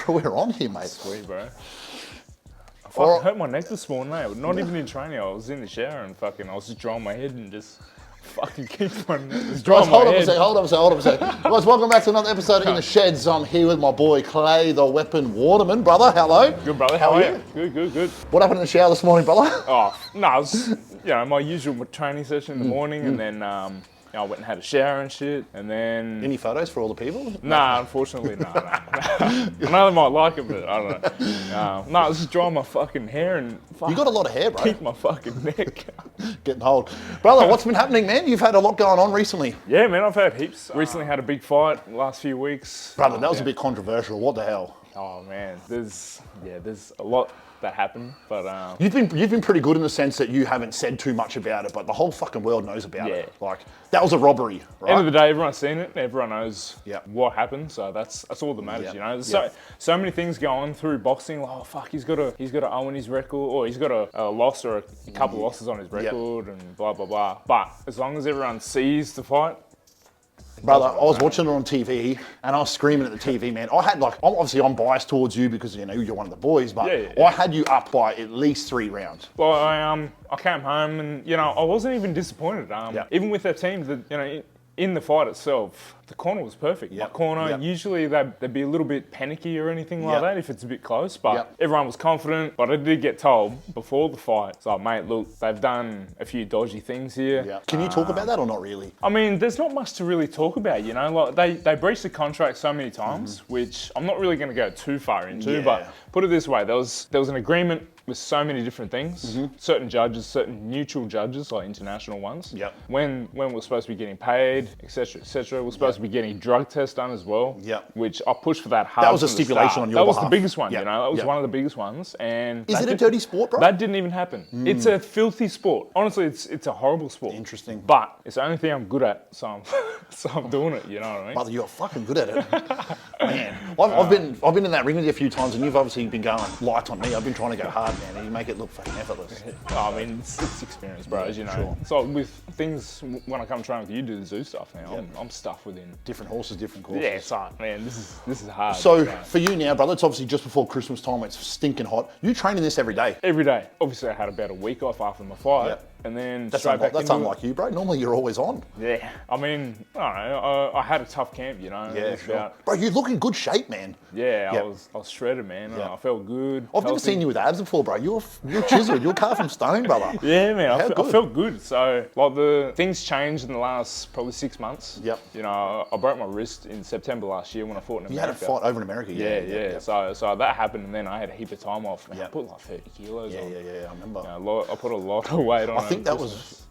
sure we're on here, mate. Sweet, bro. I fucking hurt my neck this morning, mate. Not even in training. I was in the shower and fucking, I was just drying my head and just fucking kicked my neck. Guys, hold up a sec. Guys, welcome back to another episode of In the Sheds. I'm here with my boy Clay, the weapon Waterman. Brother, hello. Good, brother. How are you? Good. What happened in the shower this morning, brother? Oh, no, it was, my usual training session in the morning, and then I went and had a shower and shit, and then... Any photos for all the people? Nah, unfortunately, no. I know they might like it, but I don't know. No, I was just drying my fucking hair and... You got a lot of hair, bro. Kicked my fucking neck. Getting old. Brother, what's been happening, man? You've had a lot going on recently. Yeah, man, I've had heaps. Recently had a big fight last few weeks. Brother, that was a bit controversial. What the hell? Oh, man, there's a lot that happened, but you've been pretty good in the sense that you haven't said too much about it, but the whole fucking world knows about it. Like, that was a robbery, right? End of the day, everyone's seen it. Everyone knows Yep. what happened, so that's all that matters. Yep. You know, there's so many things go on through boxing. Like, oh fuck, he's got to own his record, or he's got a loss or a couple of losses on his record, and blah blah blah. But as long as everyone sees the fight. Brother, I was watching it on TV and I was screaming at the TV, man. I had I'm biased towards you because you're one of the boys, but I had you up by at least 3 rounds. Well, I came home and I wasn't even disappointed. Even with that team, in the fight itself, the corner was perfect. My corner, usually they'd be a little bit panicky or anything like that if it's a bit close, but everyone was confident. But I did get told before the fight, so mate, look, they've done a few dodgy things here. Can you talk about that or not really? I mean, there's not much to really talk about, like they breached the contract so many times, which I'm not really going to go too far into, but put it this way, there was an agreement with so many different things, certain judges, certain neutral judges, like international ones. When we're supposed to be getting paid, etc. We're supposed to be getting drug tests done as well. Which I pushed for that hard. That was a stipulation on your behalf. That was the biggest one. That was one of the biggest ones. And is it a dirty sport, bro? That didn't even happen. It's a filthy sport. Honestly, it's a horrible sport. Interesting. But it's the only thing I'm good at, so I'm doing it. You know what I mean? Brother, you're fucking good at it, man. I've been in that ring with you a few times, and you've obviously been going light on me. I've been trying to go hard, man, and you make it look fucking effortless. I mean, it's experience, bro, as you know. Sure. So with things, when I come train with you, do the zoo stuff now, I'm stuffed within. Different horses, different courses. Yeah, it's hard, man. This is hard. So for you now, brother, it's obviously just before Christmas time. It's stinking hot. You training this every day? Every day. Obviously, I had about a week off after my fight. And then that's unlike you, bro. Normally you're always on. Yeah, I mean, I don't know. I had a tough camp, Yeah, sure. Bro, you look in good shape, man. Yeah, I was shredded, man. I felt good. I've never seen you with abs before, bro. You're chiseled. You're carved from stone, brother. Yeah, man. I felt good. So, like, the things changed in the last probably 6 months. I broke my wrist in September last year when I fought in America. You had a fight over in America. Yeah. So that happened, and then I had a heap of time off. Man, I put like 30 kilos on. Yeah. I remember. I put a lot of weight on. I think that was.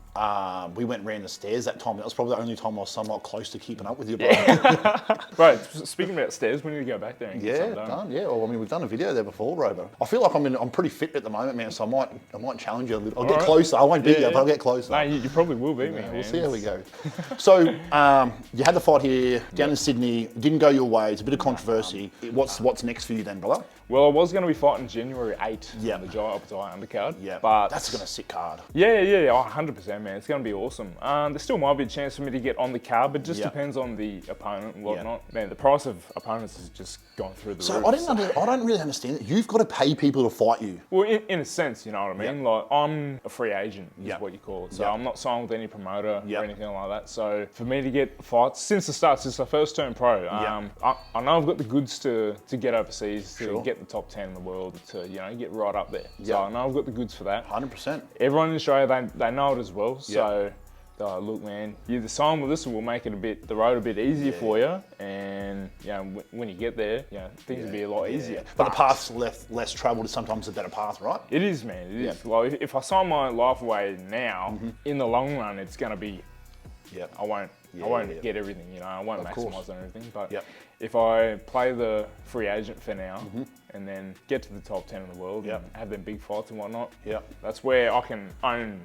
We went and ran the stairs that time. That was probably the only time I was somewhat close to keeping up with you, bro. Bro, speaking about stairs, we need to go back there and get something done. Well, I mean, we've done a video there before, bro. But I feel like I'm pretty fit at the moment, man. So I might challenge you a little. I'll get closer. I won't beat you, but I'll get closer. No, you probably will beat me. We'll see how we go. So you had the fight here down in Sydney. Didn't go your way. It's a bit of controversy. What's next for you then, brother? Well, I was going to be fighting January 8th on the Giant undercard. But that's going to sit card. Yeah, 100%, man. It's going to be awesome. There still might be a chance for me to get on the card, but just depends on the opponent and whatnot. Man, the price of opponents has just gone through the roof. So I don't really understand it. You've got to pay people to fight you. Well, in a sense, you know what I mean? Like, I'm a free agent, is what you call it. So I'm not signed with any promoter or anything like that. So for me to get fights, since I first turned pro, I know I've got the goods to get overseas, to get the top 10 in the world, to get right up there. So I know I've got the goods for that. 100%. Everyone in Australia, they know it as well. So look, man, you either sign with us or we'll make it the road a bit easier for you. And when you get there, things will be a lot easier. But the path's less travelled is sometimes a better path, right? It is, man. It is. Well, if I sign my life away now, in the long run, it's going to be. I won't get everything, I won't maximise on everything. But if I play the free agent for now and then get to the top 10 in the world and have them big fights and whatnot, that's where I can own.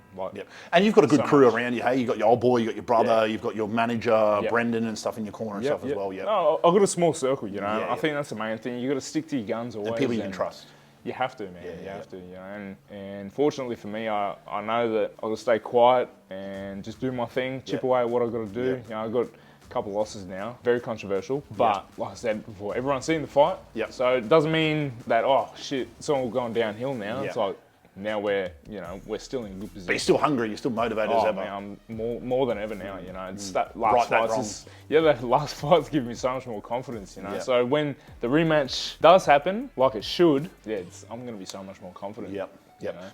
And you've got a good crew around you, hey? You've got your old boy, you've got your brother, you've got your manager, Brendan and stuff in your corner and stuff as well, No, I've got a small circle, I think that's the main thing. You've got to stick to your guns always. And people you can trust. You have to, man. You have to, and fortunately for me, I know that I've got to stay quiet and just do my thing, chip away at what I've got to do. I've got couple losses now. Very controversial, but like I said before, everyone's seen the fight. Yep. So it doesn't mean that, oh shit, it's all going downhill now. It's like, now we're still in a good position. But you're still hungry, you're still motivated as ever. Man, I'm more than ever now, It's that last fight. That last fight's given me so much more confidence, So when the rematch does happen, like it should, I'm going to be so much more confident. Yep.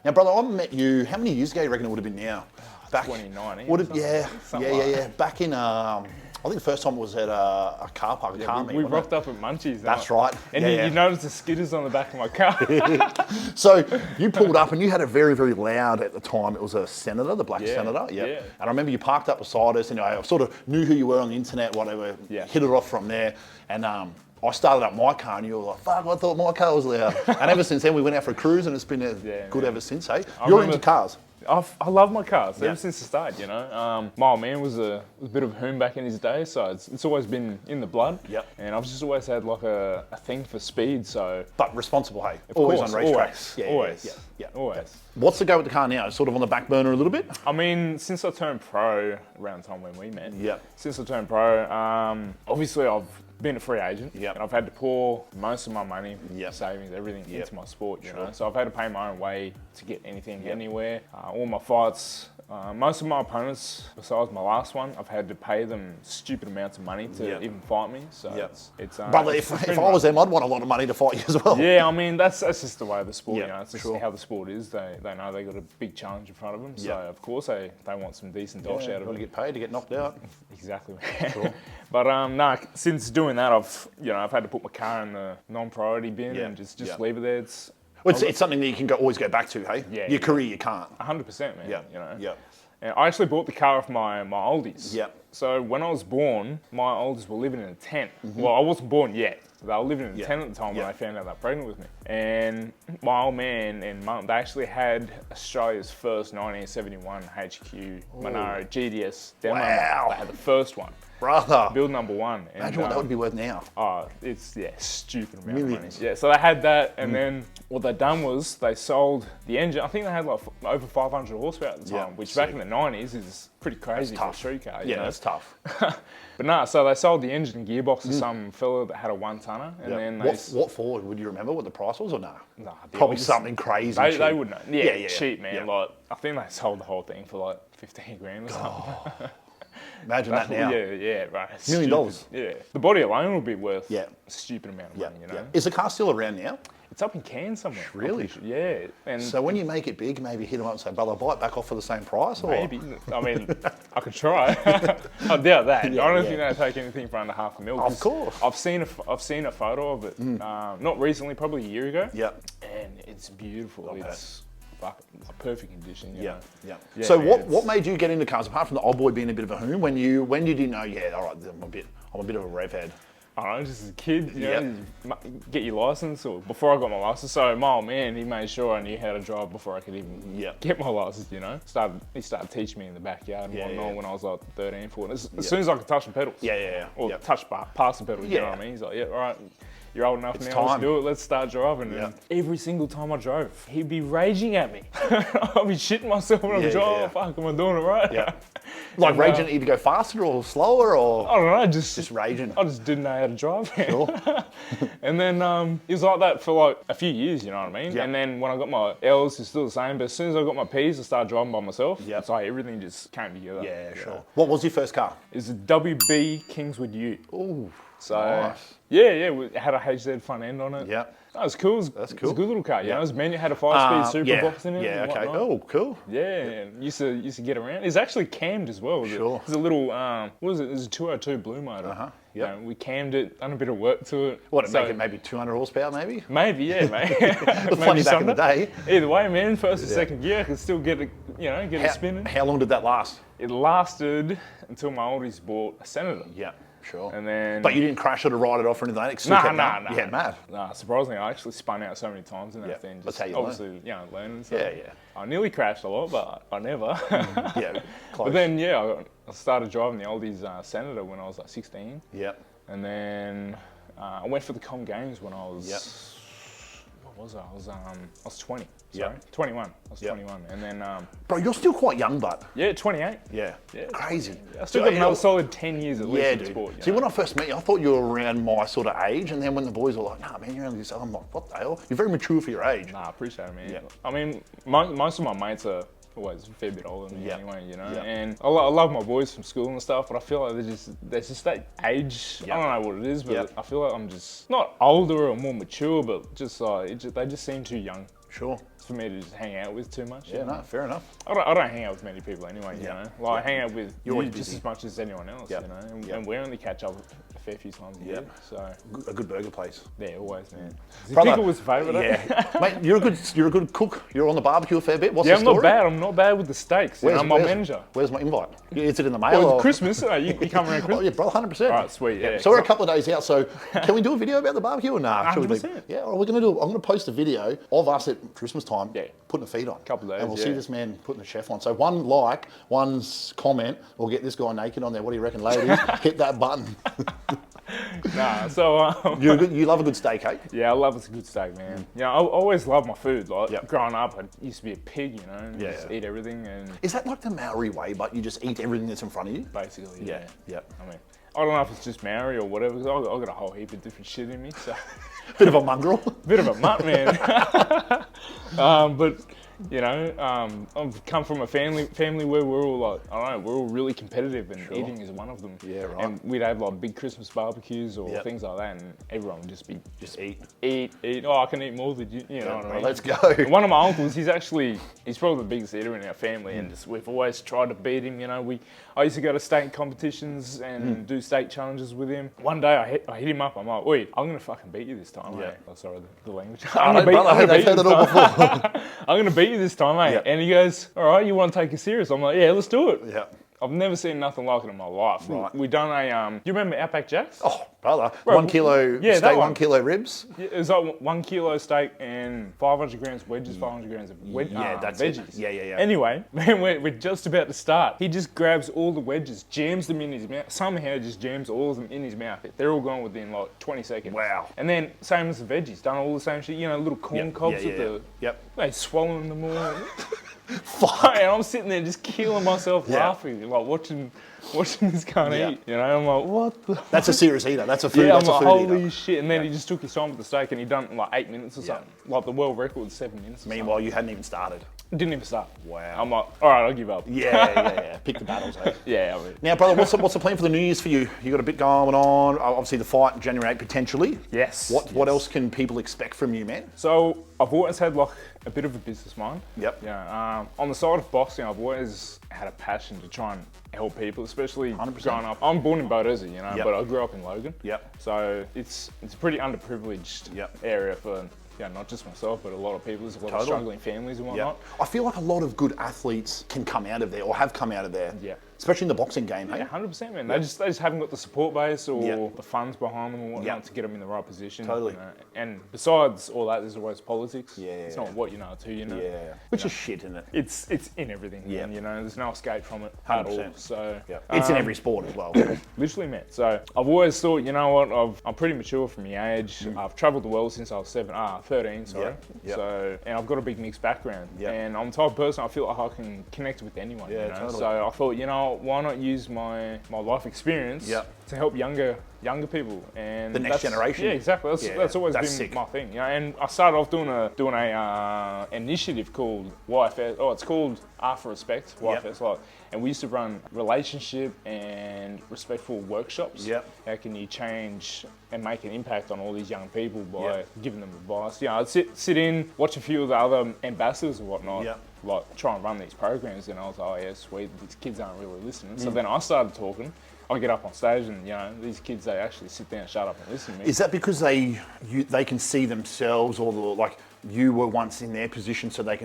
Now, brother, I met you, how many years ago you reckon it would have been now? Back 2019. Back in, I think the first time was at a car park, a car meet. We rocked up at Munchies. That's right. And you noticed the skitters on the back of my car. So you pulled up and you had a very, very loud, at the time, it was a Senator, the black Senator. Yeah. And I remember you parked up beside us and I sort of knew who you were on the internet, whatever, hit it off from there. And I started up my car and you were like, fuck, I thought my car was loud. And ever since then, we went out for a cruise and it's been good ever since, hey? You're into cars. I love my cars ever since the start, My old man was a bit of a hoon back in his day, so it's always been in the blood. Yep. And I've just always had like a thing for speed, so. But responsible, hey? Always on racetracks. Always. What's the go with the car now? Sort of on the back burner a little bit? I mean, since I turned pro, around the time when we met. Yep. Since I turned pro, obviously I've been a free agent, and I've had to pour most of my money, savings, everything into my sport, know. So I've had to pay my own way to get anything, anywhere. All my fights, most of my opponents, besides my last one, I've had to pay them stupid amounts of money to even fight me. So it's Brother, if I was them, I'd want a lot of money to fight you as well. Yeah, I mean, that's just the way of the sport, It's just how the sport is. They know they got a big challenge in front of them. So, of course, they want some decent dosh out of it. To get paid, to get knocked out. Exactly. But since doing that, I've had to put my car in the non-priority bin and just leave it there. It's something that you can always go back to, hey? Your career, you can't. 100%, man. And I actually bought the car off my oldies. So when I was born, my oldies were living in a tent. Well, I wasn't born yet. They were living in a tent at the time when they found out they were pregnant with me. And my old man and mum, they actually had Australia's first 1971 HQ Monaro GDS demo. Wow. They had the first one. Brother. Build number one. And, imagine what that would be worth now. Oh, it's, stupid amount Millions. of money. Yeah, so they had that, and then what they'd done was they sold the engine. I think they had like over 500 horsepower at the time, which back in the 90s is pretty crazy for a street car. You know? That's tough. But so they sold the engine and gearbox to some fella that had a one-tonner, and then they... What for? Would you remember what the price was or no? Nah, probably something crazy. They would know. Yeah, cheap, man. Like, I think they sold the whole thing for like 15 grand or something. Imagine that now. Yeah, right. $1 million. Yeah. The body alone will be worth a stupid amount of money, Is the car still around now? It's up in Cairns somewhere. Really? Yeah. And so when you make it big, maybe hit them up and say, brother, I'll buy it back off for the same price? Or? Maybe. I mean, I could try. I doubt that. I don't think they'll take anything for under $500,000. Of course. I've seen a photo of it. Not recently, probably a year ago. Yeah. And it's beautiful. It's a perfect condition. Yeah. So what made you get into cars, apart from the old boy being a bit of a hoon? When did you know, all right, I'm a bit of a rev head? I don't know, just as a kid, you know, get your license, or before I got my license. So my old man, he made sure I knew how to drive before I could even get my license, you know. He started teaching me in the backyard and whatnot when I was like 13, 14. As soon as I could touch the pedals. Or touch past the pedals, you know what I mean? He's like, all right, you're old enough now, let's do it, let's start driving. And every single time I drove, he'd be raging at me. I'd be shitting myself when I'm driving, fuck, am I doing it right? Like raging at you to go faster or slower, or? I don't know, just raging. I just didn't know how to drive. Sure. And then he was like that for like a few years, you know what I mean? And then when I got my L's, it's still the same, but as soon as I got my P's, I started driving by myself. It's like everything just came together. Yeah, sure. What was your first car? It was a WB Kingswood Ute. Ooh, so, nice. It had a HZ front end on it. Yeah. That was cool. That's cool. It was a good little car. You know, it was manual, had a 5-speed super box in it. Yeah, okay. Whatnot. Oh, cool. Yeah, and used to get around. It's actually cammed as well. Sure. It's a little, what is it? It's a 202 Blue motor. You know, we cammed it, done a bit of work to it. What, make it maybe 200 horsepower, maybe? Maybe, yeah, mate. Plenty back in the day. Either way, man, first or second gear, I could still get it, get it spinning. How long did that last? It lasted until my oldies bought a Senator. Yeah. Sure. And then, but you didn't crash it or ride it off or anything like that? Nah. Yeah, mad. Nah, surprisingly, I actually spun out so many times in that thing. Just that's how you obviously, learn. Learning. So yeah. I nearly crashed a lot, but I never. Close. But then, I started driving the oldies Senator when I was like 16. Yeah. And then I went for the Com Games when I was, was I? I was 20. Sorry, 21. I was 21, and then Bro, you're still quite young, but 28. yeah, crazy. I still got another solid 10 years at least in dude. sport. See, when I first met you, I thought you were around my sort of age, and then when the boys were like, "Nah, man, you're only this," I'm like, "What the hell? You're very mature for your age." Nah, I appreciate it, man. Yeah. I mean, most of my mates are always a fair bit older than me anyway, you know. Yeah. And I love my boys from school and stuff, but I feel like there's just that age. I don't know what it is, but I feel like I'm just not older or more mature, but just like they just seem too young. Sure. For me to just hang out with too much. Yeah, no, fair enough. I don't hang out with many people anyway, you know. Like I hang out with you just as much as anyone else, you know. And we only catch up a fair few times a year. So a good burger place. Yeah, always, man. Brother, Pickle was favourite. Yeah, mate, you're a good cook. You're on the barbecue a fair bit. What's the I'm story? not bad. I'm not bad with the steaks. I'm my manager. Where's my invite? Is it in the mail? Well, it's Christmas. You come around Christmas. Oh yeah, bro, 100%. All right, sweet. Yeah. So we're a couple of days out. So can we do a video about the barbecue or nah? 100%. Yeah, well, we're gonna do. I'm gonna post a video of us at Christmas time. Yeah. Putting a feed on. Couple of days, and we'll see this man putting the chef on. So one like, one's comment, will get this guy naked on there. What do you reckon, ladies? Hit that button. Nah, so You love a good steak, eh? yeah, I love a good steak, man. Yeah, I always loved my food. Like growing up, I used to be a pig, you know, and just eat everything. And is that like the Maori way, but you just eat everything that's in front of you? basically, Yeah. I mean, I don't know if it's just Maori or whatever, because I've got a whole heap of different shit in me. So Bit of a mongrel. bit of a mutt, man. But you know, I've come from a family where we're all like, I don't know, we're all really competitive, and eating is one of them. Yeah, right. And we'd have like big Christmas barbecues or things like that, and everyone would just eat. Oh, I can eat more than you. You know what I mean? Let's go. And one of my uncles, he's probably the biggest eater in our family, and we've always tried to beat him. You know, I used to go to steak competitions and do steak challenges with him. One day I hit him up. I'm like, "Wait, I'm gonna fucking beat you this time, mate." Oh, sorry, the language. I'm gonna beat you this time, mate. Yep. And he goes, "All right, you want to take it serious?" I'm like, "Yeah, let's do it." Yeah. I've never seen nothing like it in my life. Right. We done a, you remember Outback Jacks? Oh, brother. 1 kilo yeah, steak, that 1 kilo ribs. Yeah, it was like 1 kilo steak and 500 grams wedges, 500 grams of That's veggies. it. Yeah. Anyway, man, we're just about to start. He just grabs all the wedges, jams them in his mouth, somehow just jams all of them in his mouth. They're all gone within like 20 seconds. Wow. And then same as the veggies, done all the same shit, you know, little corn cobs with the... Yep. They swallowing them all. Fuck. And I'm sitting there just killing myself laughing, like watching this guy eat. You know, I'm like, what the? That's a serious eater. That's a food. Yeah, that's I'm a like, food holy eater. shit. And then he just took his time with the steak and he done it in like 8 minutes or something. Like the world record was 7 minutes or Meanwhile, you hadn't even started. something. Didn't even start. Wow. I'm like, all right, I'll give up. Yeah. Pick the battles, eh? Yeah, I mean. Now, brother, what's the plan for the New Year's for you? You got a bit going on. Obviously, the fight January 8 potentially. Yes. What else can people expect from you, man? So I've always had like a bit of a business mind. Yep. Yeah. On the side of boxing, I've always had a passion to try and help people, especially 100%. growing up. I'm born in Beaudesert, you know, Yep. but I grew up in Logan. Yep. So it's a pretty underprivileged area for not just myself, but a lot of people. There's a lot of struggling families and whatnot. I feel like a lot of good athletes can come out of there or have come out of there. Yeah. Especially in the boxing game, hey? Yeah, 100%, man. They just haven't got the support base or the funds behind them and whatnot to get them in the right position. Totally. You know? And besides all that, there's always politics. Yeah. It's not what you know, it's who you know. Yeah. Which is shit, isn't it? It's in everything, man, you know. There's no escape from it 100%. at all. So It's in every sport as well. literally, man. So I've always thought, you know what, I'm pretty mature from my age. I've travelled the world since I was 13, sorry. Yep. So, and I've got a big mixed background. Yep. And I'm the type of person, I feel like I can connect with anyone, you know. Totally. So I thought, you know, why not use my life experience to help younger people and The next generation. Yeah, exactly. That's always been sick. my thing. You know, and I started off doing a initiative called YFS. Oh, it's called Art for Respect. YFS. Like, and we used to run relationship and respectful workshops. Yep. How can you change and make an impact on all these young people by giving them advice? You know, I'd sit in, watch a few of the other ambassadors and whatnot. Like try and run these programs, and I was like, oh yeah, sweet, these kids aren't really listening. So then I started talking. I get up on stage and, you know, these kids, they actually sit down, shut up and listen to me. Is that because they can see themselves or you were once in their position, so they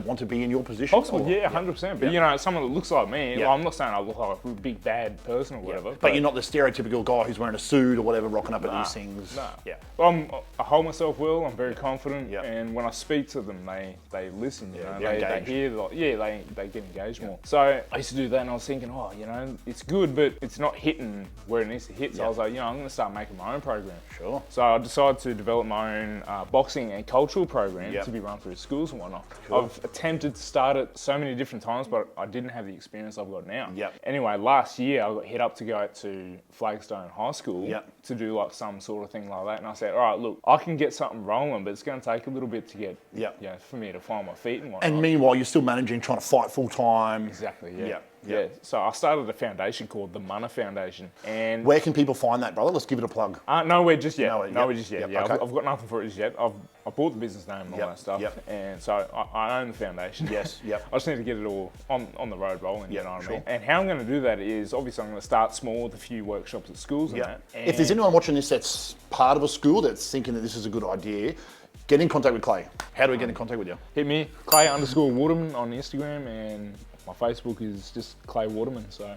want to be in your position? Possible, yeah, 100%. But you know, someone that looks like me, well, I'm not saying I look like a big bad person or whatever. But you're not the stereotypical guy who's wearing a suit or whatever, rocking up at these things. No. Yeah. Well, I hold myself well. I'm very confident, and when I speak to them, they listen. You know, they hear, they get engaged more. So I used to do that, and I was thinking, oh, you know, it's good, but it's not hitting where it needs to hit. So I was like, you know, I'm going to start making my own program. Sure. So I decided to develop my own boxing and cultural program to be run through schools and whatnot. Cool. I've attempted to start it so many different times, but I didn't have the experience I've got now. Anyway, last year I got hit up to go to Flagstone High School to do like some sort of thing like that, and I said, all right, look, I can get something rolling, but it's going to take a little bit to get, you know, for me to find my feet and whatnot. And meanwhile, you're still managing, trying to fight full time. Exactly. Yeah. So I started a foundation called the 𝗠𝗲𝘁 Foundation. And where can people find that, brother? Let's give it a plug. Nowhere just yet. Nowhere just yet. Okay. I've got nothing for it just yet. I bought the business name and all that stuff. And so I own the foundation. I just need to get it all on the road rolling, you know what I mean? And how I'm going to do that is, obviously, I'm going to start small with a few workshops at schools and that. And if there's anyone watching this that's part of a school that's thinking that this is a good idea, get in contact with Clay. How do we get in contact with you? Hit me, Clay_Waterman on Instagram, and my Facebook is just Clay Waterman, so.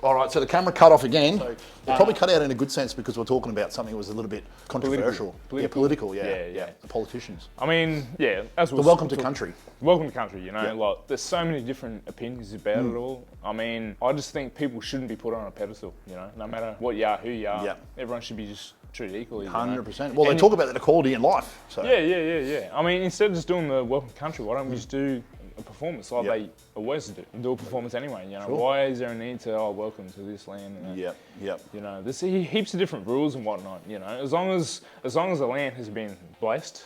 All right, so the camera cut off again. So it probably cut out in a good sense because we're talking about something that was a little bit controversial. Political, the politicians. I mean, as well. Welcome to country. Welcome to country, you know, like there's so many different opinions about it all. I mean, I just think people shouldn't be put on a pedestal, you know, no matter what you are, who you are. Everyone should be just treated equally. 100%. Well, they talk about that equality in life. So. Yeah. I mean, instead of just doing the welcome to country, why don't we just do a performance like they always do a performance anyway, you know. Why is there a need to welcome to this land and you know, there's heaps of different rules and whatnot, you know. As long as the land has been blessed,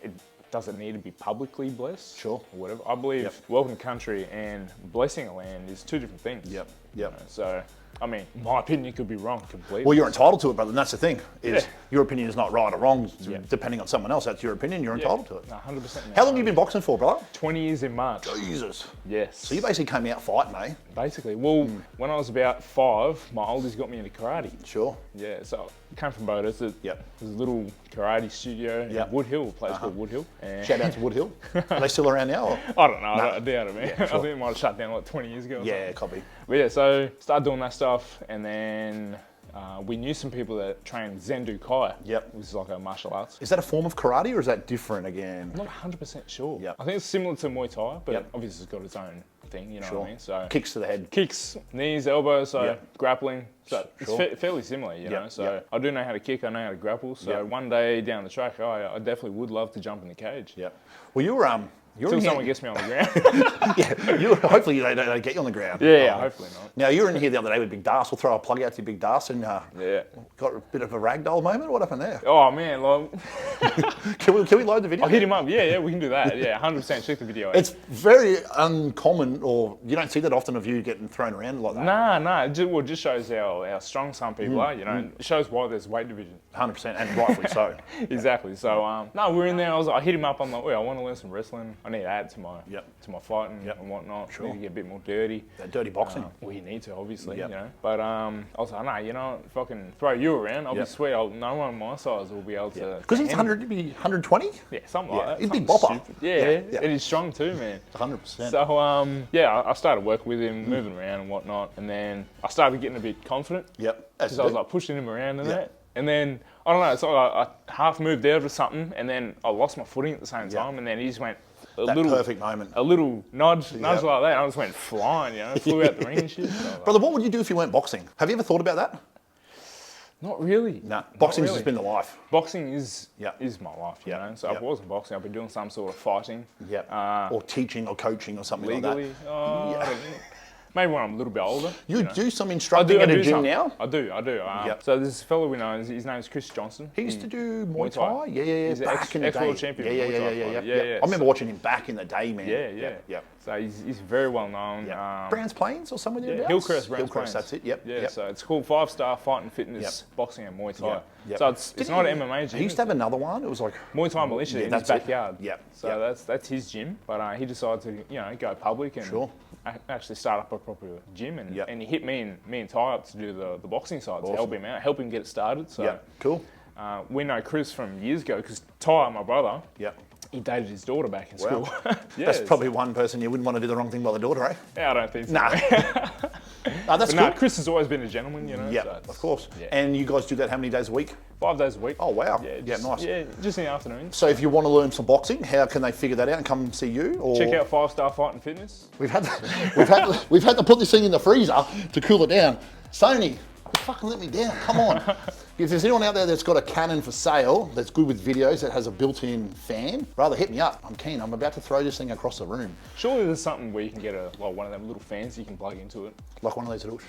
it doesn't need to be publicly blessed or whatever. I believe welcome to country and blessing a land is two different things. You know? So I mean, my opinion could be wrong completely. Well, you're entitled to it, brother, and that's the thing. Is your opinion is not right or wrong, depending on someone else. That's your opinion, you're entitled to it. 100%. How long have you been boxing for, brother? 20 years in March. Jesus. Yes. So you basically came out fighting, eh? Basically. Well, when I was about 5, my oldies got me into karate. Sure. Yeah, so I came from Boda. There's a little karate studio in Wood Hill, a place called Wood Hill. And shout out to Wood Hill. Are they still around now? Or? I don't know, I doubt it, man. I think it might have shut down like 20 years ago. Yeah, copy. But so started doing that stuff, and then we knew some people that trained Zendu Kai, which is like a martial arts. Is that a form of karate or is that different again? I'm not 100% sure. I think it's similar to Muay Thai, but obviously it's got its own thing, you know what I mean? So kicks to the head. Kicks, knees, elbows, so grappling. So it's fairly similar, you know? So I do know how to kick, I know how to grapple. So one day down the track, I definitely would love to jump in the cage. Well, you were until someone gets me on the ground. Hopefully they don't get you on the ground. Hopefully not. Now, you were in here the other day with Big Das. We'll throw a plug out to Big Das and got a bit of a ragdoll moment. What happened there? Oh, man. Like, can we load the video? I'll hit him up. Yeah, we can do that. 100%. Check the video out. It's very uncommon, or you don't see that often of you getting thrown around like that. Nah. It just shows how strong some people are, you know. It shows why there's weight division. 100%, and rightfully so. Exactly. So, we're in there. I hit him up. I'm like, I want to learn some wrestling. I need to add to my fighting and whatnot. Need to get a bit more dirty. That dirty boxing. Well, you need to, obviously, you know. But I was like, you know, if I can throw you around, I'll be sweet. No one my size will be able to. Because he's 120? Yeah, something like that. He's a big bopper. And he's strong too, man. 100%. So, I started working with him, moving around and whatnot. And then I started getting a bit confident. Because I was like pushing him around and that. And then, I don't know, it's like I half moved out or something, and then I lost my footing at the same time, and then he just went perfect moment. A little nudge like that, and I just went flying, you know, flew out the ring and shit. So brother, what would you do if you weren't boxing? Have you ever thought about that? Not really. No, boxing's just been the life. Boxing is my life, you know. So if I wasn't boxing, I'd be doing some sort of fighting. Or teaching or coaching or something legally, like that. I don't know. Maybe when I'm a little bit older. You do some instructing at a gym now? I do. So there's a fellow we know, his name is Chris Johnson. He used to do Muay Thai? Yeah. He's an ex-world champion. Yeah. I remember watching him back in the day, man. Yeah. So he's very well known. Browns Plains or somewhere thereabouts? Hillcrest, Browns Plains. That's it, Yeah, so it's called 5-star fighting fitness, boxing and Muay Thai. So it's not an MMA gym. He used to have another one. It was like Muay Thai Militia in his backyard. So that's his gym. But he decided to go public and actually start up a proper gym, and he hit me and Ty up to do the boxing side to help him out, help him get it started. So cool. We know Chris from years ago because Ty, my brother, Yep. he dated his daughter back in school. That's probably one person you wouldn't want to do the wrong thing by the daughter, eh? Yeah, I don't think so. Nah. That's But good. Chris has always been a gentleman, you know. Yeah, so of course. Yeah. And you guys do that how many days a week? 5 days a week. Oh, wow. Yeah, Nice. Yeah, just in the afternoons. So if you want to learn some boxing, how can they figure that out and come see you? Or Check out 5-Star Fight and Fitness. we've had to put this thing in the freezer to cool it down. Sony, fucking let me down. Come on. If there's anyone out there that's got a Canon for sale that's good with videos that has a built-in fan, brother, hit me up. I'm keen. I'm about to throw this thing across the room. Surely there's something where you can get one of them little fans you can plug into it. Like one of those little.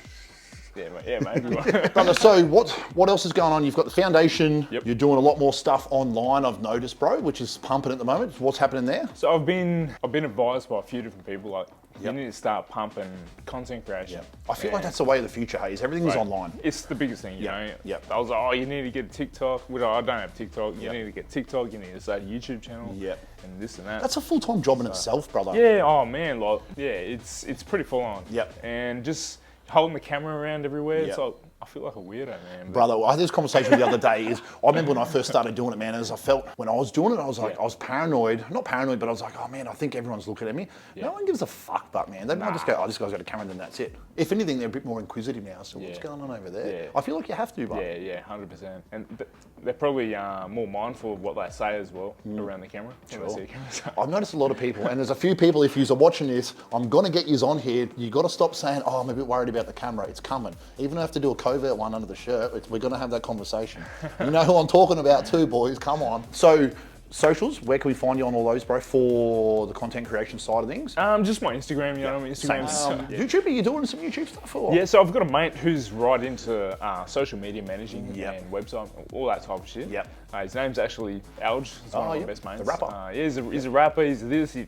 Yeah, maybe. Brother, so what else is going on? You've got the foundation. Yep. You're doing a lot more stuff online, I've noticed, bro, which is pumping at the moment. What's happening there? So I've been advised by a few different people, like, you Yep. need to start pumping content creation. I feel like that's the way of the future, Hayes. Everything is online. It's the biggest thing, you know. Yep. I was like, oh, you need to get TikTok. Well, I don't have TikTok. You need to get TikTok. You need to start a YouTube channel. Yep. And this and that. That's a full-time job in itself, brother. Yeah. Oh man, like it's pretty full on. Yep. And just holding the camera around everywhere. It's Yep. like I feel like a weirdo, man. But Brother, I had this conversation the other day. I remember when I first started doing it, man, as I felt when I was doing it, I was like, I was paranoid. Not paranoid, but I was like, oh man, I think everyone's looking at me. No one gives a fuck, but man, they might just go, oh, this guy's got a camera, and then that's it. If anything, they're a bit more inquisitive now. So what's going on over there? Yeah. I feel like you have to, but Yeah, 100%. And they're probably more mindful of what they say as well around the camera. when they see the camera. So- I've noticed a lot of people, and there's a few people, if you're watching this, I'm going to get yous on here. You got to stop saying, oh, I'm a bit worried about the camera. It's coming. Even if I have to do a covert one under the shirt, we're going to have that conversation. You know who I'm talking about too, boys. Come on. So, socials, where can we find you on all those, bro, for the content creation side of things? Just my Instagram, you know, my Instagram's... YouTube, are you doing some YouTube stuff? Or? Yeah, so I've got a mate who's right into social media managing and website, all that type of shit. Yep. His name's actually Alge. He's one of my best mates. The rapper. Yeah, he's a rapper. He's this. He's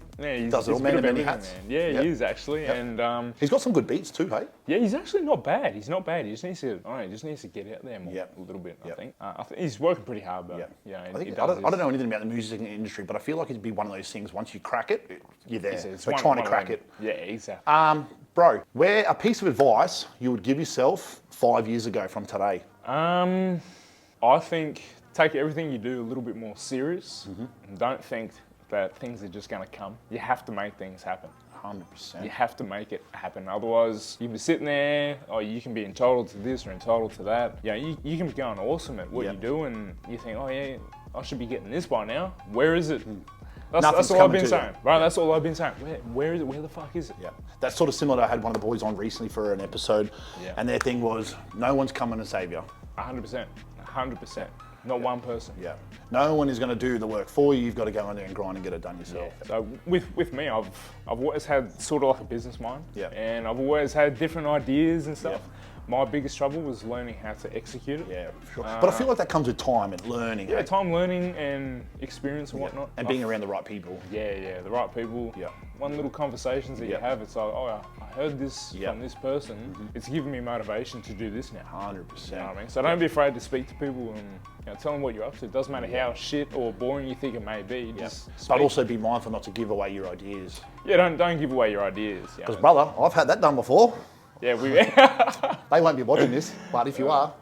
does it all, he's a man bit in of many everything, hats. man. Yeah, he is actually. And He's got some good beats too, hey? yeah, he's actually not bad. He's not bad. He just needs to, he just needs to get out there more, a little bit. I think. I think he's working pretty hard, but I don't know anything about the music industry, but I feel like it'd be one of those things. Once you crack it, you're there. It's We're one- trying to one of crack them. it. Yeah, exactly. Bro, where a piece of advice you would give yourself 5 years ago from today? I think take everything you do a little bit more serious. And don't think that things are just going to come. You have to make things happen. 100%. You have to make it happen. Otherwise, you'll be sitting there, or you can be entitled to this or entitled to that. You know, you can be going awesome at what you do, and you think, oh yeah, I should be getting this by now. Where is it? That's all I've been saying. Right, that's all I've been saying. Where is it? Where the fuck is it? Yeah, that's sort of similar to I had one of the boys on recently for an episode, and their thing was, no one's coming to save you. 100%. 100%. Not one person. Yeah. No one is going to do the work for you. You've got to go in there and grind and get it done yourself. Yeah. So with me, I've always had sort of like a business mind. Yeah. And I've always had different ideas and stuff. My biggest trouble was learning how to execute it. Yeah, for sure. But I feel like that comes with time and learning. Yeah, time, learning and experience and whatnot. And being around the right people. Yeah, the right people. Yeah. One little conversations that you have, it's like, oh, I heard this from this person. It's giving me motivation to do this now. 100%. You know what I mean? So don't be afraid to speak to people and tell them what you're up to. It doesn't matter how shit or boring you think it may be. Just but also be mindful not to give away your ideas. Yeah, don't give away your ideas. Because brother, I've had that done before. Yeah, They won't be watching this, but if you are,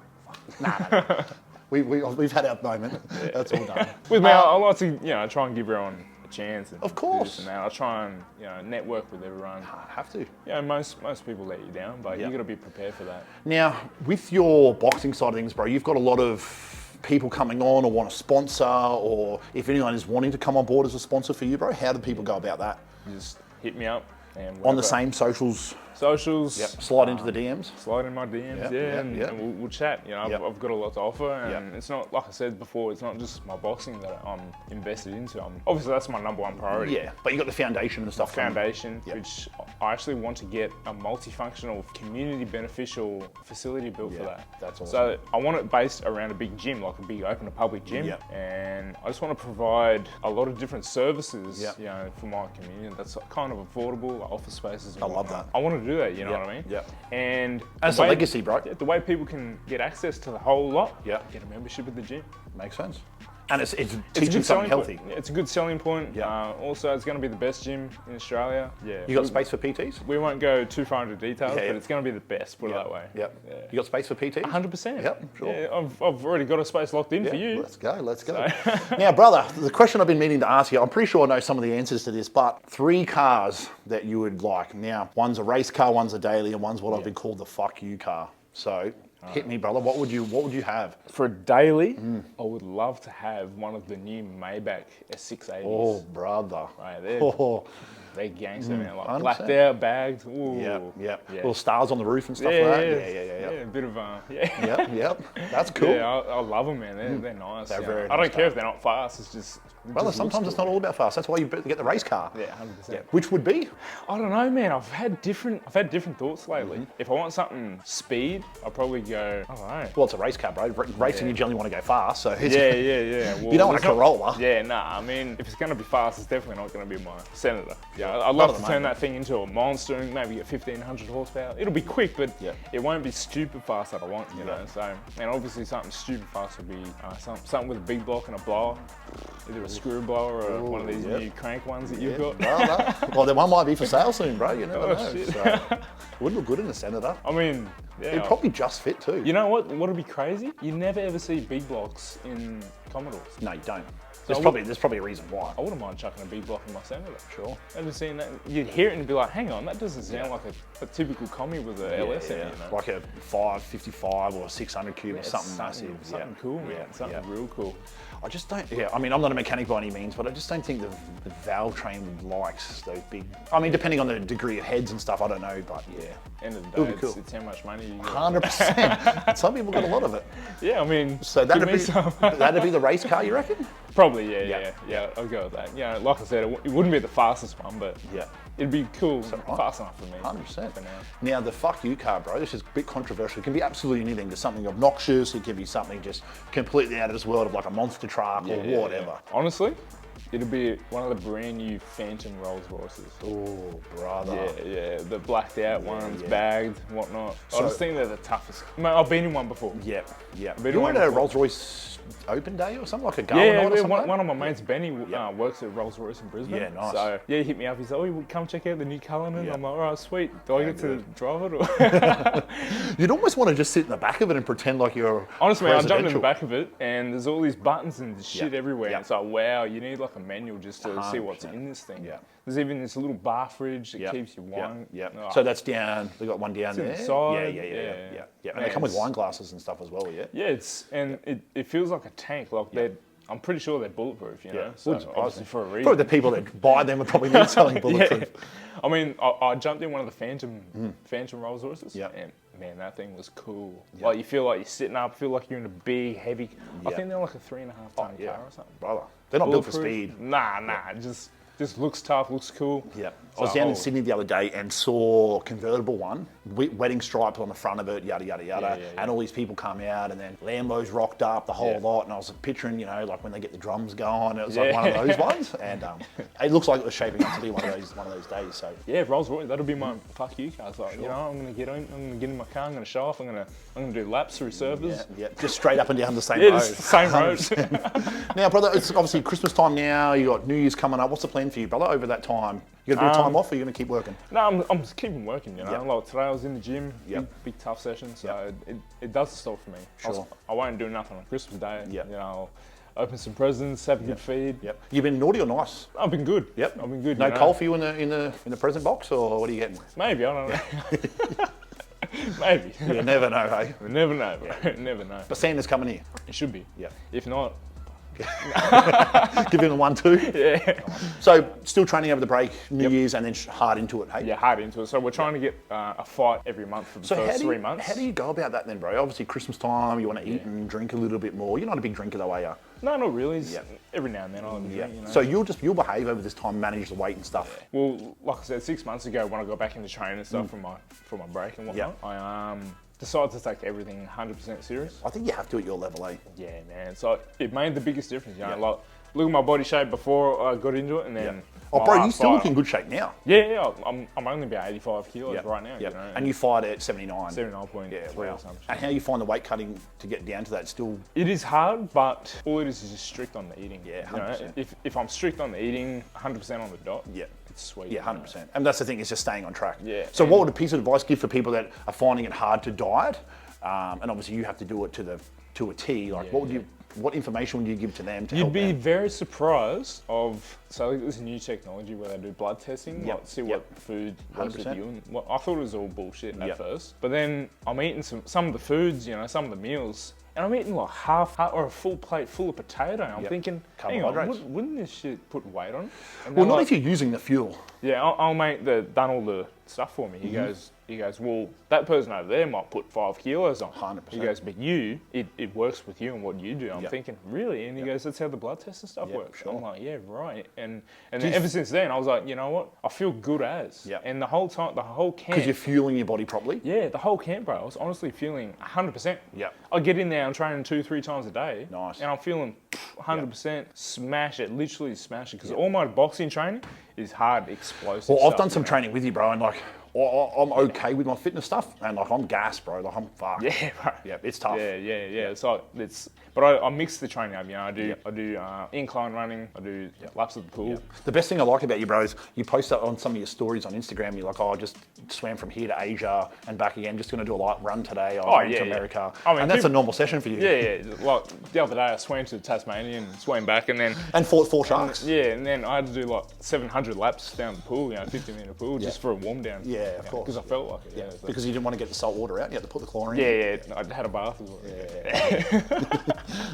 nah. We've had our moment. That's all done. With me, I like to try and give everyone a chance. And of course. Do this and that. I try and network with everyone. Have to. Most people let you down, but you got to be prepared for that. Now, with your boxing side of things, bro, you've got a lot of people coming on or want to sponsor, or if anyone is wanting to come on board as a sponsor for you, bro, how do people go about that? You just hit me up. And on the same socials. Slide into the DMs. Slide in my DMs, and we'll chat. I've got a lot to offer, and it's not, like I said before, it's not just my boxing that I'm invested into. Obviously, that's my number one priority. Yeah, but you got the foundation and stuff. Which I actually want to get a multifunctional, community beneficial facility built for that. That's awesome. So I want it based around a big gym, like a big open public gym, and I just want to provide a lot of different services, for my community that's kind of affordable, like office spaces. And I love that. I want to do that, you know what I mean? Yeah. And as a legacy, bro. The way people can get access to the whole lot, get a membership at the gym. Makes sense. And it's teaching something healthy. Yeah, it's a good selling point. Yeah. Also, it's going to be the best gym in Australia. Yeah. You got space for PTs? We won't go too far into details, Yeah, yeah. but it's going to be the best, put it that way. Yep. Yeah. You got space for PTs? 100%. Yep, sure. Yeah, I've already got a space locked in for you. Let's go, let's go. Now, brother, the question I've been meaning to ask you, I'm pretty sure I know some of the answers to this, but 3 cars that you would like. Now, one's a race car, one's a daily, and one's what I've been called the fuck you car. So, hit me, brother. What would you have? For a daily, I would love to have one of the new Maybach S680s. Oh, brother. Right, they're gangster, man. Like 100%. blacked out, bagged. Ooh. Yeah. Little stars on the roof and stuff like that. Yeah. A bit of yeah. Yep. That's cool. Yeah, I love them, man. They're nice. They're very I don't nice care if they're not fast. It's just. Brother, sometimes it's not all about fast. That's why you get the race car. Yeah, 100%. Which would be? I don't know, man. I've had different thoughts lately. If I want something speed, I'll probably go. I don't know. Well, it's a race car, bro. Racing, you generally want to go fast, so it's, Yeah. Well, you don't want a Corolla. Yeah, nah. I mean, if it's going to be fast, it's definitely not going to be my Senator. Yeah, I'd love to turn that thing into a monster and maybe get 1500 horsepower. It'll be quick, but it won't be stupid fast that I want, you know. So, and obviously something stupid fast would be something with a big block and a blower, either a screw blower or one of these new crank ones that you've got. Well, then one might be for sale soon, bro. You never know. Shit. So, it would look good in a Senator. I mean, yeah. It'd probably just fit too. You know what? What'd be crazy? You never ever see big blocks in Commodores. No, you don't. There's probably a reason why. I wouldn't mind chucking a big block in my Senator. Sure. Ever seen that? You'd hear it and be like, hang on, that doesn't sound like a typical commie with a LS in it, you know? Like a 555 or a 600 cube or something massive. Something cool, man. Something real cool. I just don't, I mean, I'm not a mechanic by any means, but I just don't think the valve train likes those big, I mean, depending on the degree of heads and stuff, I don't know, but End of the day, it's how much money you got. 100%. Some people got a lot of it. Yeah, I mean, so that'd be the race car, you reckon? Probably, yeah. I'll go with that. You know, like I said, it wouldn't be the fastest one, but it'd be cool, fast enough for me. 100%. For now. Now, the fuck you car, bro, this is a bit controversial. It can be absolutely anything. There's something obnoxious. It can be something just completely out of this world of like a monster truck or whatever. Honestly, it'll be one of the brand new Phantom Rolls Royces. Oh, brother. Yeah. The blacked out ones, bagged, whatnot. I just think they're the toughest. Mate, I've been in one before. Yeah. You were at a Rolls Royce open day or something, like a gala night or something? One of my mates, Benny, works at Rolls Royce in Brisbane. Yeah, nice. So, he hit me up. He said, oh, come check out the new Cullinan. I'm like, all right, sweet. Do I get to drive it? Or? You'd almost want to just sit in the back of it and pretend like you're Honestly, I jumped in the back of it and there's all these buttons and shit everywhere. Yep. It's like, wow, you need like a manual just to see what's in this thing. Yeah. There's even this little bar fridge that keeps you warm. Oh. So that's down, they got one down there? Inside. Yeah. And they come with wine glasses and stuff as well, Yeah, it feels like a tank. Like I'm pretty sure they're bulletproof, you know? So obviously for a reason. Probably the people that buy them are probably not selling bulletproof. I mean, I jumped in one of the Phantom Rolls Royces. And man, that thing was cool. Like you feel like you're sitting up, feel like you're in a big, heavy, I think they're like a 3.5 ton car or something. Brother, they're not built for speed. Nah, just looks tough, looks cool. Yeah. I was down in Sydney the other day and saw a convertible one, wedding stripes on the front of it, yada, yada, yada. And all these people come out and then Lambos rocked up, the whole lot. And I was picturing, you know, like when they get the drums going, it was like one of those ones. And it looks like it was shaping up to be one of those days. So yeah, Rolls Royce, that'll be my fuck you car. It's like, you know, I'm gonna get in my car, I'm gonna show off, I'm gonna do laps through servers. Yeah, just straight up and down the same road. Just the same road. Now, brother, it's obviously Christmas time now, you got New Year's coming up. What's the plan for you, brother, over that time? You got a bit of time off or are you gonna keep working? No, I'm just keeping working, you know. Like today I was in the gym, big tough session, so it does stop for me. Sure. I won't do nothing on Christmas Day. You know, I'll open some presents, have a good feed. You been naughty or nice? I've been good. I've been good. No coal for you in the present box, or what are you getting? Maybe, I don't know. Maybe. You never know, hey? We never know, bro. Never know. But Santa's coming here. It should be. If not, give him a 1-2. So still training over the break, New Year's, and then hard into it, hey? Yeah, hard into it. So we're trying to get a fight every month for the first 3 months. How do you go about that then, bro? Obviously Christmas time, you want to eat and drink a little bit more. You're not a big drinker though, are you? No, not really. Every now and then I'll drink, you know. So you'll behave over this time, manage the weight and stuff. Well, like I said, 6 months ago when I got back into training and stuff for my break and whatnot, I decided to take everything 100% serious. I think you have to at your level, eh? Yeah, man. So it made the biggest difference, you know. Like look at my body shape before I got into it, and then. Oh, bro, you still look in good shape now. Yeah. I'm only about 85 kilos right now. Yep. You know? And you fight at 79. 79.3 wow. or something. And how you find the weight cutting to get down to that still? It is hard, but all it is just strict on the eating. Yeah, 100%. You know, if I'm strict on the eating, 100% on the dot, it's sweet. Yeah, 100%. And that's the thing, is just staying on track. Yeah. So what would a piece of advice give for people that are finding it hard to diet? And obviously you have to do it to a T. Like, what information would you give to them to help You'd be them? very surprised of, so there's a new technology where they do blood testing, like see what food works with you. And I thought it was all bullshit at first, but then I'm eating some of the foods, you know, some of the meals, and I'm eating like half or a full plate full of potato. And I'm thinking, hang on, wouldn't this shit put weight on? And well, not if you're using the fuel. Yeah, our mate that done all the stuff for me, he goes, well, that person over there might put 5 kilos on. 100%. He goes, but it works with you and what you do. I'm thinking, really? And he goes, that's how the blood test and stuff works. Sure. I'm like, yeah, right. And then ever since then, I was like, you know what? I feel good as. And the whole time, the whole camp. Because you're fueling your body properly. Yeah, the whole camp, bro. I was honestly feeling 100%. Yeah. I get in there, I'm training 2-3 times a day. Nice. And I'm feeling 100% smash it, literally smash it. Because all my boxing training is hard, explosive Well, I've stuff, done some training with you, bro, and like, I'm okay with my fitness stuff, and like, I'm gassed, bro. Like, I'm fucked. Yeah, bro. Yeah, it's tough. Yeah. So but I mix the training up. You know, I do incline running. I do laps of the pool. The best thing I like about you, bro, is you post that on some of your stories on Instagram. You're like, oh, I just swam from here to Asia and back again. Just going to do a light run today. I went to America. I mean, and that's a normal session for you. Yeah. Like the other day, I swam to Tasmania and swam back, and then fought 4 sharks. And then I had to do like 700 laps down the pool. You know, 50-meter pool, just for a warm down. Yeah, of course. Because I felt like it. Yeah, because you didn't want to get the salt water out. You had to put the chlorine. Yeah. I had a bath as well.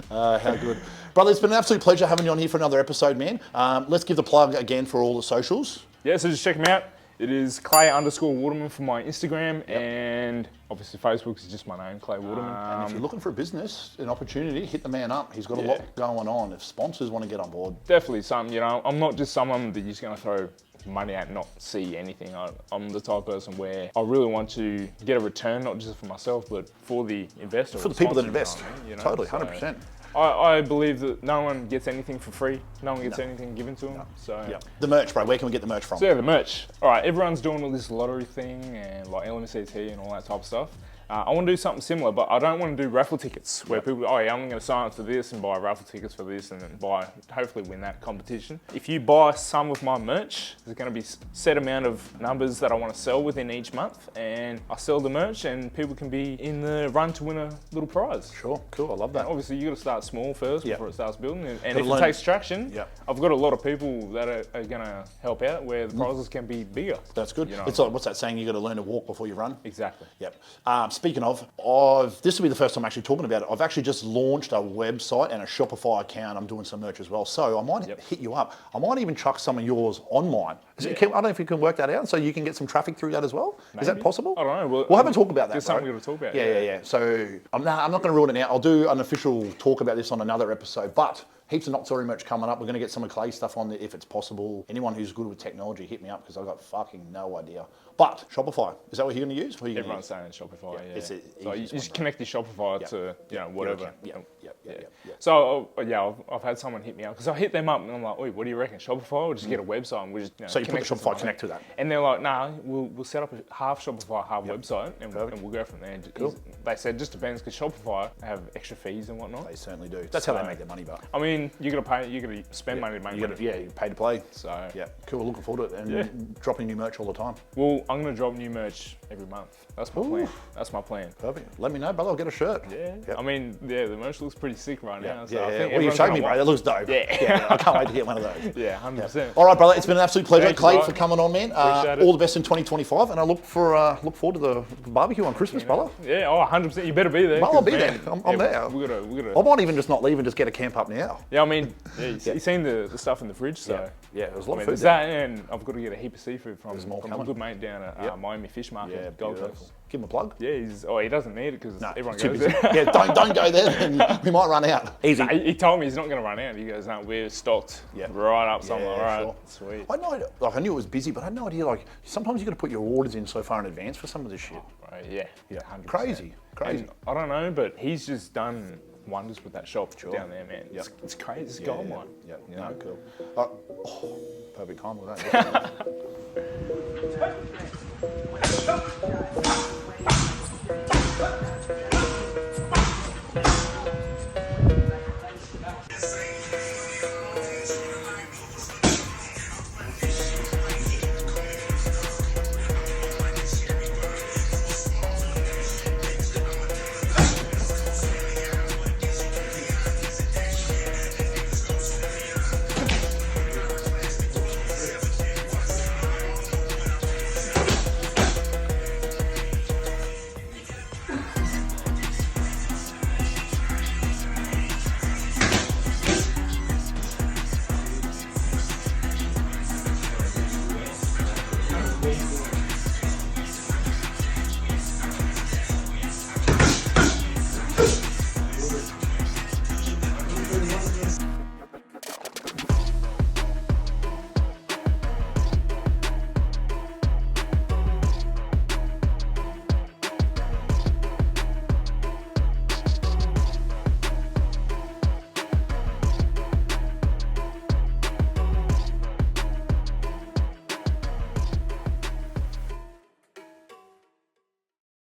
How good. Brother, it's been an absolute pleasure having you on here for another episode, man. Let's give the plug again for all the socials. Yeah, so just check me out. It is Clay_Waterman for my Instagram, and obviously Facebook is just my name, Clay Waterman. And if you're looking for a business, an opportunity, hit the man up. He's got a lot going on. If sponsors want to get on board. Definitely something, you know, I'm not just someone that you're just going to throw money at and not see anything. I'm the type of person where I really want to get a return, not just for myself, but for the investor. For the people that invest. You know? Totally, 100%. I believe that no one gets anything for free. No one gets anything given to them. So The merch, bro. Where can we get the merch from? So the merch. All right, everyone's doing all this lottery thing and like LMCT and all that type of stuff. I want to do something similar, but I don't want to do raffle tickets where people, I'm going to sign up for this and buy raffle tickets for this and then hopefully win that competition. If you buy some of my merch, there's going to be a set amount of numbers that I want to sell within each month, and I sell the merch and people can be in the run to win a little prize. Sure, cool, I love that. And obviously you got to start small first before it starts building, and if it takes traction, I've got a lot of people that are going to help out where the prizes can be bigger. That's good. You know? It's like, what's that saying? You got to learn to walk before you run. Exactly. Yep. Speaking of, this will be the first time I'm actually talking about it. I've actually just launched a website and a Shopify account. I'm doing some merch as well. So I might hit you up. I might even chuck some of yours on mine. I don't know if you can work that out so you can get some traffic through that as well. Maybe. Is that possible? I don't know. We'll have a talk about that. There's something we're going to talk about. Yeah. So I'm not going to rule it out. I'll do an official talk about this on another episode. But heaps of Not Sorry merch coming up. We're going to get some of Clay's stuff on there if it's possible. Anyone who's good with technology, hit me up because I've got fucking no idea. But Shopify, is that what you're going to use? Everyone's saying Shopify, It's so you just connect your Shopify to, whatever. Yeah. So, I've had someone hit me up because I hit them up and I'm like, "Oi, what do you reckon? Shopify or just get a website and we just So you put the Shopify connect to that? And they're like, nah, we'll set up a half Shopify, half website and we'll go from there. Cool. They said just depends because Shopify have extra fees and whatnot. They certainly do. That's how they make their money, but I mean, you got to pay, you got to spend money to make money. You pay to play. So cool. Looking forward to it and dropping new merch all the time. Well, I'm gonna drop new merch every month. That's my plan. That's my plan. Perfect. Let me know, brother. I'll get a shirt. Yeah. Yep. I mean, the merch looks pretty sick right now. So I think well, you showed me, bro. It looks dope. Yeah. I can't wait to get one of those. Yeah, 100%. All right, brother. It's been an absolute pleasure, Thanks, Clay, mate. for coming on, man. All the best in 2025, and I look forward to the barbecue on Christmas, brother. Yeah. 100%. You better be there. Well, I'll be there. I'm there. We gotta. I might even just not leave and just get a camp up now. Yeah, I mean, you seen the stuff in the fridge, so. Yeah, there's a lot of food. There's that, and I've got to get a heap of seafood from a good mate down at Miami Fish Market, Gold Coast. Give him a plug. Yeah, he doesn't need it because everyone goes busy. there. Yeah, don't go there, then we might run out. Easy. Nah, he told me he's not going to run out. He goes, no, we're stocked right up something. All right, sweet. I knew it was busy, but I had no idea. Like sometimes you got to put your orders in so far in advance for some of this shit. Right, yeah, 100%. Crazy. And I don't know, but he's just done wonders with that shop down there, man. It's crazy. It's gold mine. Yeah, no, cool. Perfect time with that.